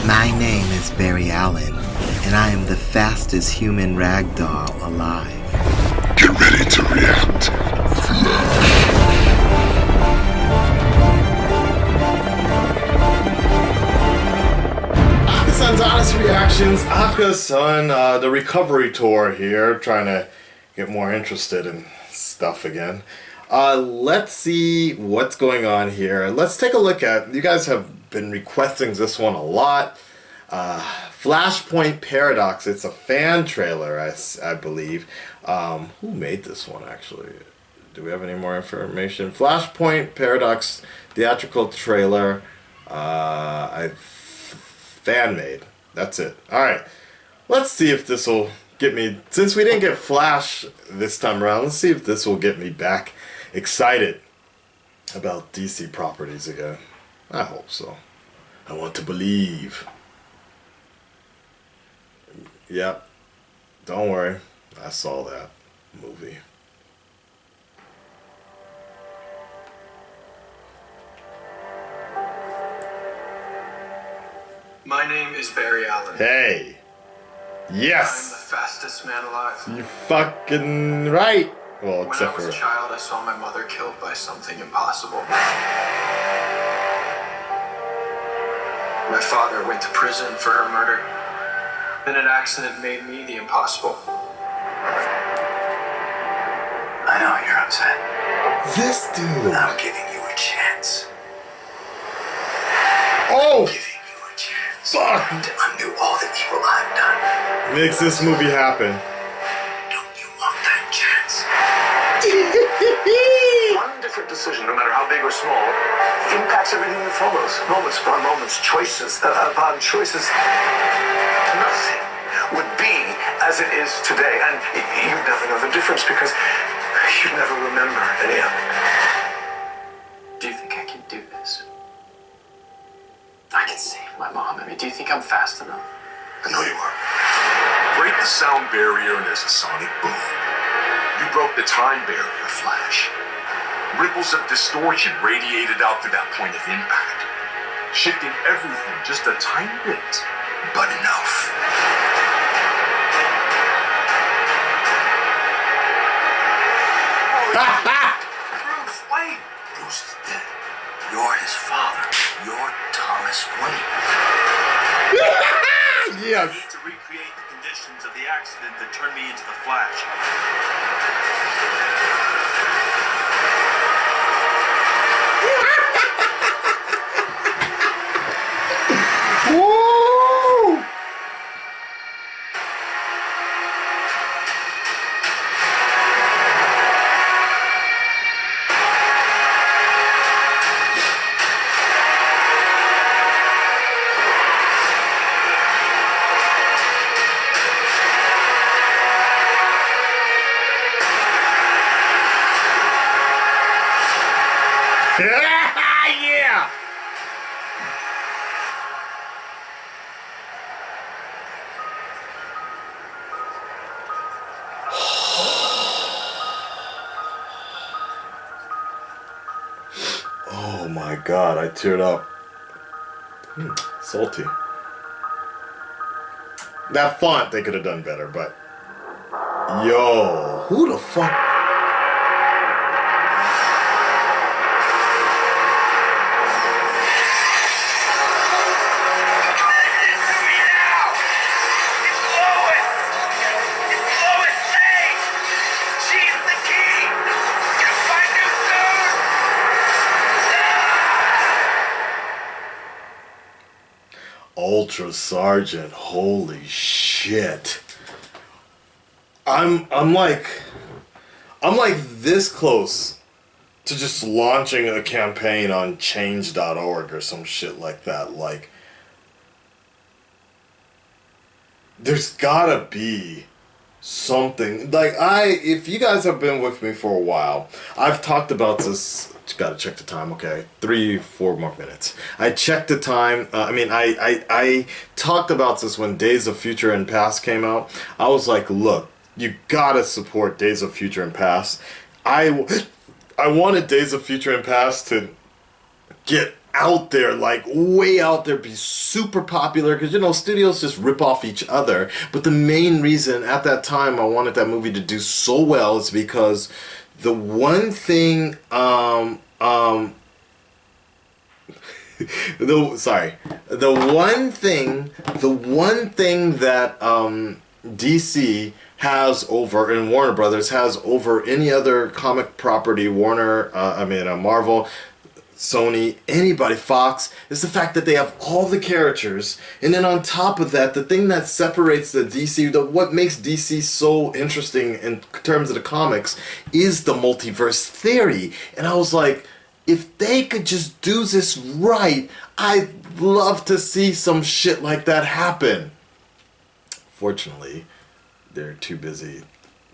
My name is Barry Allen, and I am the fastest human ragdoll alive. Get ready to react. Akasan's Honest Reactions. Akasan, the recovery tour here, trying to get more interested in stuff again. Let's see what's going on here. Let's take a look at, you guys have been requesting this one a lot. Flashpoint Paradox. It's a fan trailer, I believe. Who made this one, actually? Do we have any more information? Flashpoint Paradox theatrical trailer. Fan made. That's it. Alright. Let's see if this will get me... Since we didn't get Flash this time around, let's see if this will get me back excited about DC properties again. I hope so. I want to believe. Yep. Don't worry. I saw that movie. My name is Barry Allen. Hey. Yes. I'm the fastest man alive. You fucking right. Well, When except I was for... a child, I saw my mother killed by something impossible. My father went to prison for her murder. Then an accident made me the impossible. I know you're upset. This dude. I'm giving you a chance. Oh! Giving you a chance Fuck! to undo all the evil I've done. Makes this movie happen. Don't you want that chance? One different decision, no matter how big or small, impacts everything that follows. Moments upon moments, choices upon choices. Nothing would be as it is today, and you'd never know the difference because you'd never remember any of it. Do you think I can do this? I can save my mom. I mean, do you think I'm fast enough? I know you are. Break the sound barrier and there's a sonic boom. You broke the time barrier, Flash. Ripples of distortion radiated out through that point of impact, shifting everything just a tiny bit, but enough. Bruce, wait! Bruce is dead. You're his father. You're Thomas Wayne. Yes. I need to recreate the conditions of the accident that turned me into the Flash. Woo! Yeah! Oh my god, I teared up. Salty. That font they could have done better, but... Yo, who the fuck... Ultra Sergeant, holy shit. I'm like this close to just launching a campaign on change.org or some shit like that. Like, there's gotta be something. Like, if you guys have been with me for a while, I've talked about this. Gotta check the time. Okay, 3-4 more minutes. I checked the time. I talked about this when Days of Future and Past came out. I was like, look, you gotta support Days of Future and Past. I wanted Days of Future and Past to get out there, like way out there, be super popular, because you know studios just rip off each other. But the main reason at that time I wanted that movie to do so well is because the one thing the one thing that DC has over, and Warner Brothers has over any other comic property, Marvel, Sony, anybody, Fox, is the fact that they have all the characters, and then on top of that, the thing that separates the DC, what makes DC so interesting in terms of the comics, is the multiverse theory. And I was like, if they could just do this right, I'd love to see some shit like that happen. Fortunately, they're too busy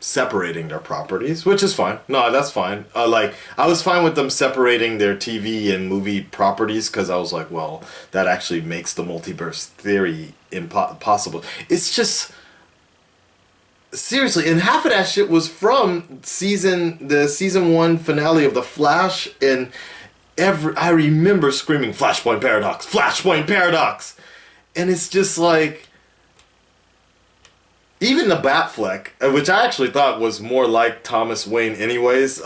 separating their properties, which is fine. No, that's fine. I was fine with them separating their TV and movie properties, because I was like, well, that actually makes the multiverse theory impossible. It's just, seriously, and half of that shit was from the season 1 finale of The Flash, and I remember screaming, Flashpoint Paradox, Flashpoint Paradox, and it's just like, even the Batfleck, which I actually thought was more like Thomas Wayne anyways,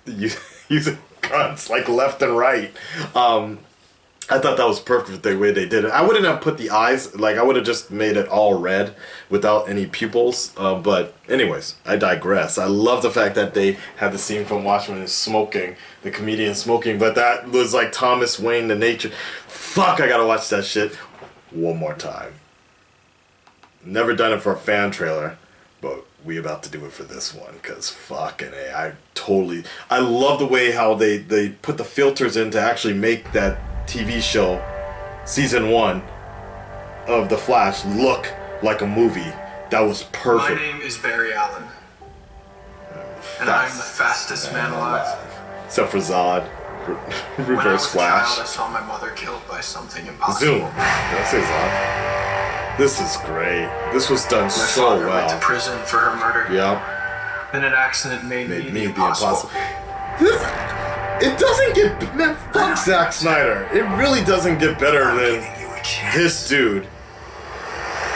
using guns like left and right. I thought that was perfect the way they did it. I wouldn't have put the eyes, like I would have just made it all red without any pupils. But anyways, I digress. I love the fact that they had the scene from Watchmen smoking, the comedian smoking, but that was like Thomas Wayne, the nature. Fuck, I gotta watch that shit one more time. Never done it for a fan trailer, but we about to do it for this one, because fucking A, I love the way how they put the filters in to actually make that TV show, season 1 of The Flash, look like a movie. That was perfect. My name is Barry Allen, and I'm the fastest man alive. Except for Zod, When I Reverse was a Flash. child, I saw my mother killed by something impossible. Zoom. Did I say Zod? This is great. This was done My so father went to well. prison for her murder. Yeah. And an accident made me the impossible. It doesn't get, man, fuck Zack Snyder. It really doesn't get better than this dude.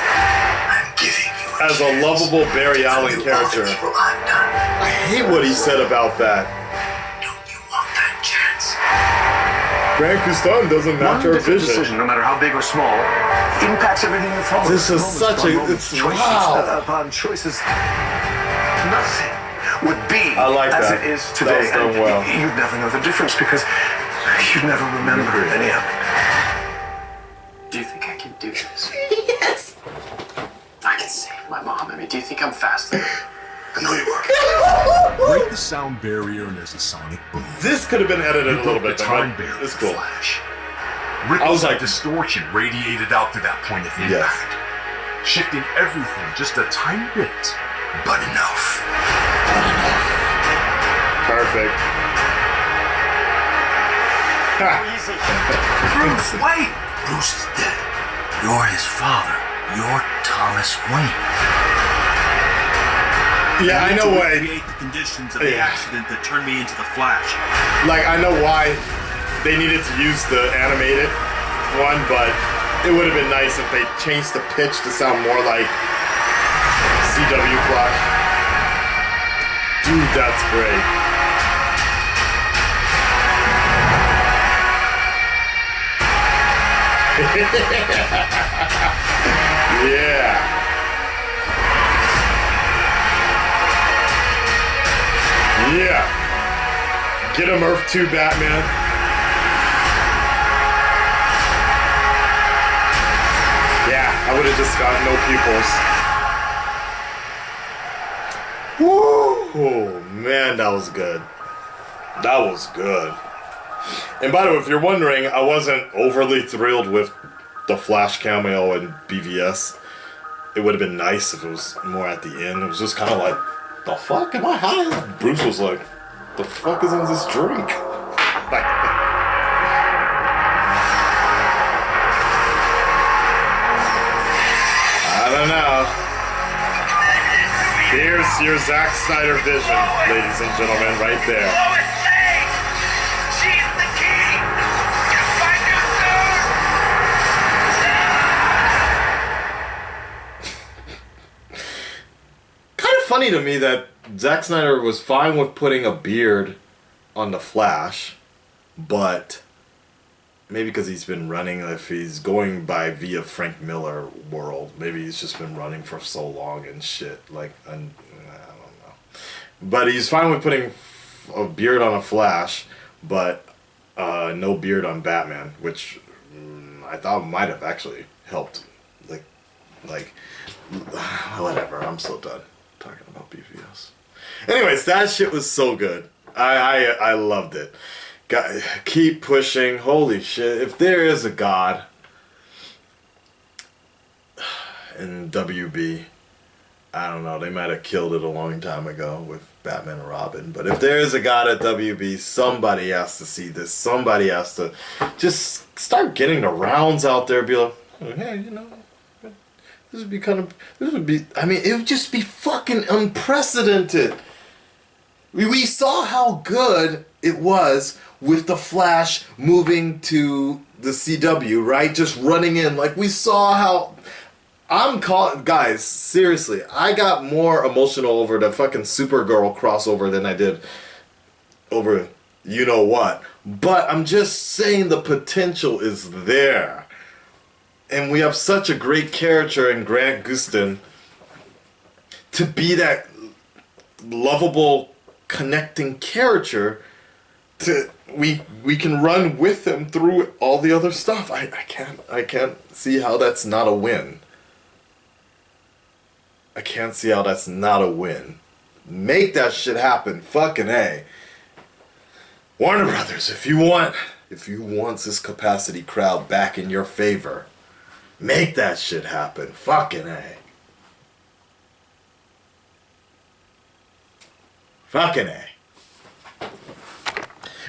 I'm giving you As a lovable Barry Allen character. I hate what he said about that. Don't you want that chance? Grand Custon doesn't match our vision. Decision, no matter how big or small, impacts everything that follows. This is such a, it's, wow. Upon choices, nothing would be I like as that. it is today. That was done well. You'd never know the difference because you'd never remember any of it. Do you think I can do this? Yes. I can save my mom. I mean, do you think I'm fast enough? I know you are. Break the sound barrier and there's a sonic boom. This could have been edited a little bit The better. time barrier. It's cool. Flash. I was Ripples like- of distortion radiated out to that point of Yes. impact, shifting everything just a tiny bit, but enough. Perfect. Bruce, wait! Bruce is dead. You're his father. You're Thomas Wayne. Yeah, I know why. Create the conditions of the Yeah. accident that turned me into the Flash. Like, I know why they needed to use the animated one, but it would have been nice if they changed the pitch to sound more like CW Flash. Dude, that's great. Yeah. Yeah. Get him, Earth 2 Batman. Yeah, I would have just got no pupils. Woo! Oh, man, that was good. That was good. And by the way, if you're wondering, I wasn't overly thrilled with the Flash cameo in BVS. It would have been nice if it was more at the end. It was just kind of like, the fuck? Am I high? Bruce was like, the fuck is in this drink? Like, I don't know. Here's your Zack Snyder vision, ladies and gentlemen, right there. She's the key. You funny to me that Zack Snyder was fine with putting a beard on the Flash, but maybe because he's been running, if he's going by via Frank Miller world, maybe he's just been running for so long and shit. Like, I don't know. But he's fine with putting a beard on a Flash, but no beard on Batman, which I thought might have actually helped. Like, whatever. I'm so done talking about BVS. Anyways, that shit was so good. I loved it. Keep pushing. Holy shit. If there is a God in WB, I don't know. They might have killed it a long time ago with Batman and Robin. But if there is a God at WB, somebody has to see this. Somebody has to just start getting the rounds out there. Be like, hey, you know, this would be, I mean, it would just be fucking unprecedented. We saw how good it was with the Flash moving to the CW, right? Just running in. Like, we saw how... Guys, seriously, I got more emotional over the fucking Supergirl crossover than I did over you know what. But I'm just saying the potential is there. And we have such a great character in Grant Gustin to be that lovable, connecting character. We can run with him through all the other stuff. I can't see how that's not a win. I can't see how that's not a win. Make that shit happen. Fucking A. Warner Brothers, if you want this capacity crowd back in your favor, make that shit happen. Fucking A. Fucking A.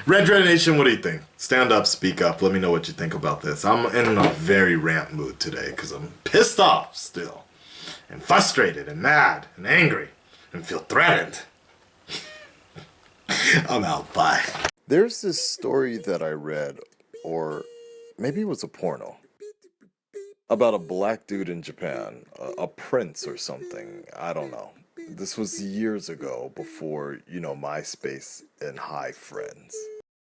Red Nation, what do you think? Stand up, speak up. Let me know what you think about this. I'm in a very rant mood today because I'm pissed off still. And frustrated and mad and angry and feel threatened. I'm out. Bye. There's this story that I read, or maybe it was a porno, about a black dude in Japan, a prince or something. I don't know. This was years ago before, MySpace and Hi Friends.